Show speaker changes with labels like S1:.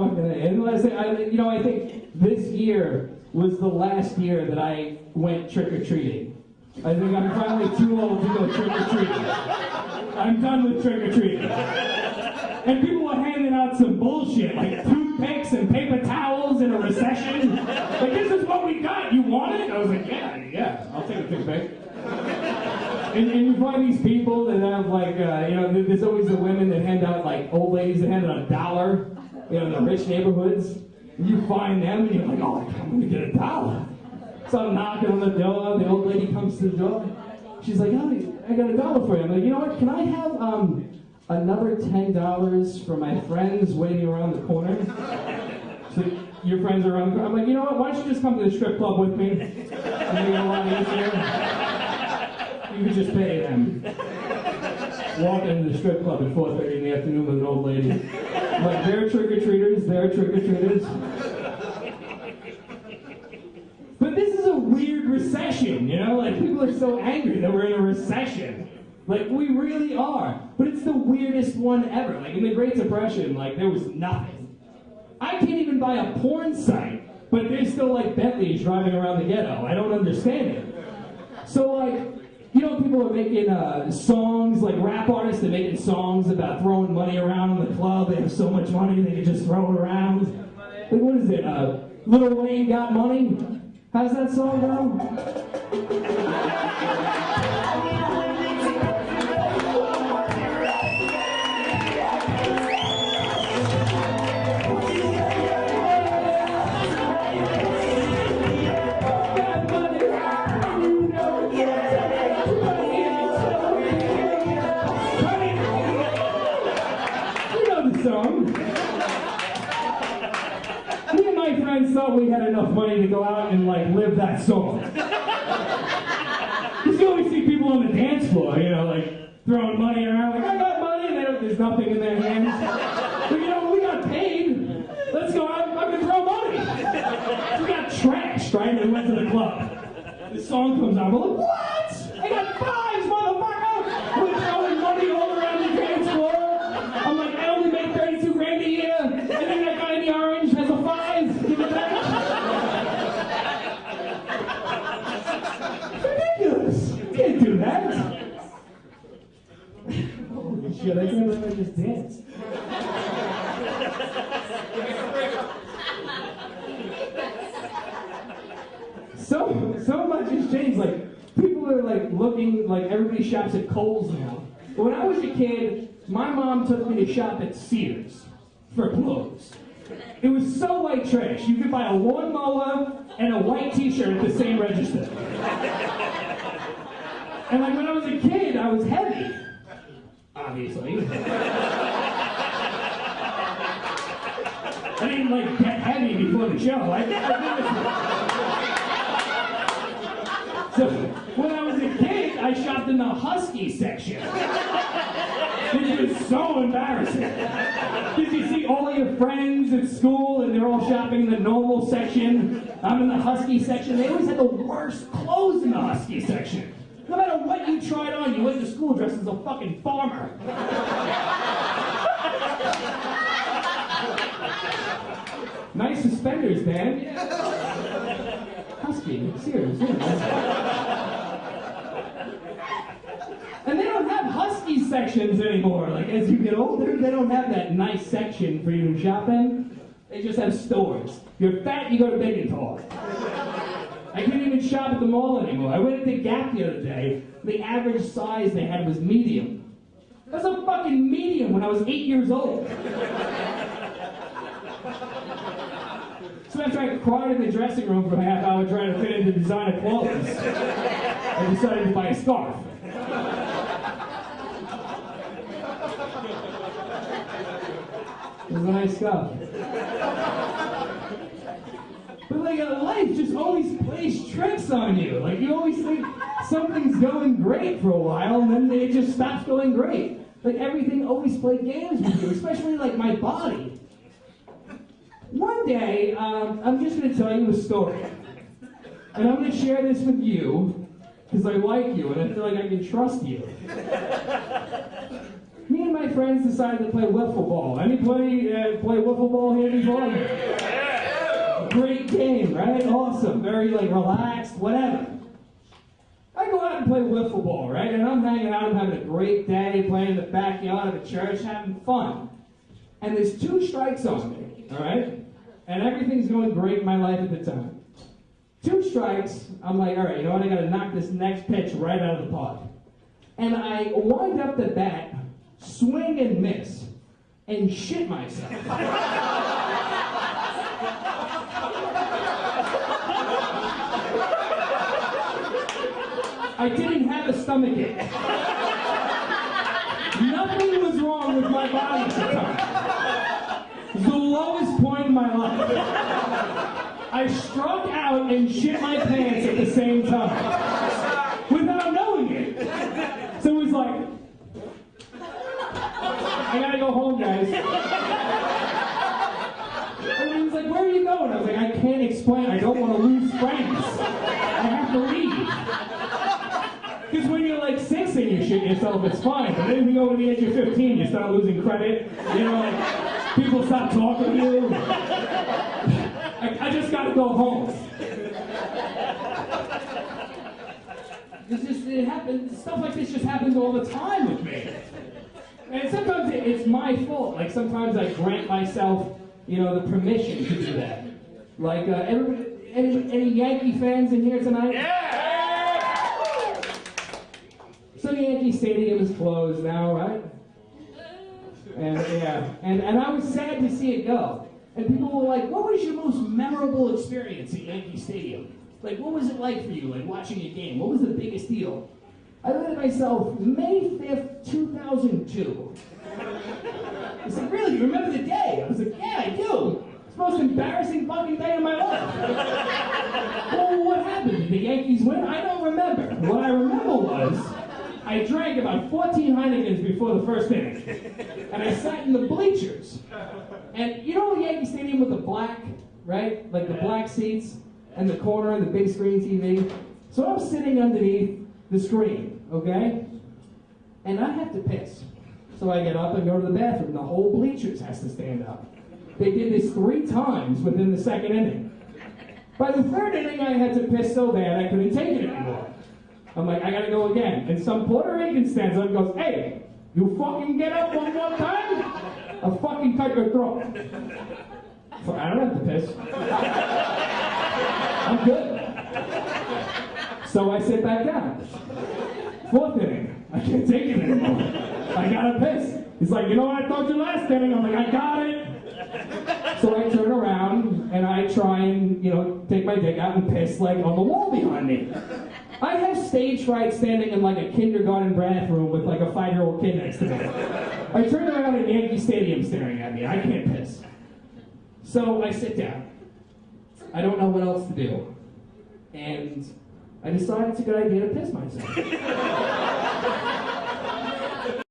S1: Fucking A. And I think this year was the last year that I went trick-or-treating. I think I'm finally too old to go trick-or-treating. I'm done with trick-or-treating. And people were handing out some bullshit, like toothpicks and paper towels in a recession. Like, this is what we got, you want it? I was like, yeah, I'll take a toothpick. And you find these people that have like, there's always the women that hand out, like, old ladies that hand out $1, in the rich neighborhoods. And you find them and you're like, oh, I'm gonna get $1. So I'm knocking on the door, the old lady comes to the door. She's like, oh, I got $1 for you. I'm like, you know what, can I have another $10 for my friends waiting around the corner? So your friends are around the corner. I'm like, you know what, why don't you just come to the strip club with me? It'll be a lot easier. You could just pay them. Walk into the strip club at 4:30 in the afternoon with an old lady. I'm like, they're trick-or-treaters. But this is a weird recession, Like, people are so angry that we're in a recession. Like, we really are. But it's the weirdest one ever. Like, in the Great Depression, like, there was nothing. I can't even buy a porn site, but there's still, like, Bentleys driving around the ghetto. I don't understand it. So, like, people are making songs, like rap artists, they're making songs about throwing money around in the club. They have so much money, they can just throw it around. Like, what is it? Lil Wayne Got Money? How's that song go? Thought we had enough money to go out and like live that song. Because you always see people on the dance floor, like throwing money around, like I got money, and there's nothing in their hands. But we got paid. Let's go out and fucking throw money. We got trashed, right? And we went to the club. The song comes on, we're like, what? I got fives, motherfucker! We're throwing money all around the dance floor. I'm like, I only make $32,000 a year. And then that guy in the orange has a 5. Give it back. It's ridiculous. You can't do that. Holy shit, I can't believe I just danced. So much has changed. Like, people are like looking, like everybody shops at Kohl's now. But when I was a kid, my mom took me to shop at Sears for clothes. It was so white trash. You could buy a lawnmower and a white t-shirt at the same register. And like when I was a kid, I was heavy. Obviously. I didn't like get heavy before the show. So when I was a kid, I shopped in the Husky section. It was so embarrassing. Because you see all your friends at school and they're all shopping in the normal section. I'm in the Husky section. They always had the worst clothes in the Husky section. No matter what you tried on, you went to school dressed as a fucking farmer. Nice suspenders, man. Husky, Sears, And they don't have Husky sections anymore. Like, as you get older, they don't have that nice section for you to shop in. They just have stores. You're fat, you go to Big and Tall. I can't even shop at the mall anymore. I went to Gap the other day. The average size they had was medium. That's a fucking medium when I was 8 years old. So after I cried in the dressing room for a half hour trying to fit into designer clothes, I decided to buy a scarf. It was a nice scarf. But like life just always plays tricks on you. Like you always think something's going great for a while and then it just stops going great. Like everything always plays games with you, especially like my body. One day, I'm just going to tell you a story. And I'm going to share this with you, because I like you, and I feel like I can trust you. me and my friends decided to play wiffle ball. Anybody play wiffle ball here before? Great game, right? Awesome. Very like relaxed, whatever. I go out and play wiffle ball, right? And I'm hanging out, I'm having a great day, playing in the backyard of a church, having fun. And there's 2 strikes on me, all right? And everything's going great in my life at the time. 2 strikes, I'm like, all right, you know what? I gotta knock this next pitch right out of the park. And I wind up the bat, swing and miss, and shit myself. I didn't have a stomachache. Nothing was wrong with my body at the time. It was the lowest point in my life. I struck out and shit my pants at the same time. Without knowing it. So it was like, I gotta go home, guys. And he was like, where are you going? I was like, I can't explain. I don't want to lose friends. I have to leave. Because when you're like 6 and you shit yourself, it's fine. But then you go to the age of 15, you start losing credit. You know, like, people stop talking to you. I just gotta go home. It happens, stuff like this just happens all the time with me. And sometimes it's my fault. Like sometimes I grant myself, you know, the permission to do that. Like, any Yankee fans in here tonight? Yeah! So the Yankee Stadium is closed now, right? And yeah, and I was sad to see it go. And people were like, what was your most memorable experience at Yankee Stadium? Like, what was it like for you, like watching a game? What was the biggest deal? I looked at myself, May 5th, 2002. I said, really, you remember the day? I was like, yeah, I do. It's the most embarrassing fucking day of my life. Well, what happened? Did the Yankees win? I don't remember. What I remember was, I drank about 14 Heinekens before the first inning. And I sat in the bleachers. And you know the Yankee Stadium with the black, right? Like the black seats and the corner and the big screen TV? So I'm sitting underneath the screen, okay? And I have to piss. So I get up and go to the bathroom. The whole bleachers has to stand up. They did this 3 times within the second inning. By the third inning, I had to piss so bad I couldn't take it anymore. I'm like, I gotta go again. And some Puerto Rican stands up and goes, hey, you fucking get up one more time, I'll fucking cut your throat. So I don't have to piss. I'm good. So I sit back down. 4th inning. I can't take it anymore. I gotta piss. He's like, you know what I told you last inning? I'm like, I got it. So I turn around and I try and, you know, take my dick out and piss like on the wall behind me. I have stage fright standing in like a kindergarten bathroom with like a 5-year-old kid next to me. I turn around at Yankee Stadium staring at me. I can't piss. So I sit down. I don't know what else to do. And I decided it's a good idea to piss myself.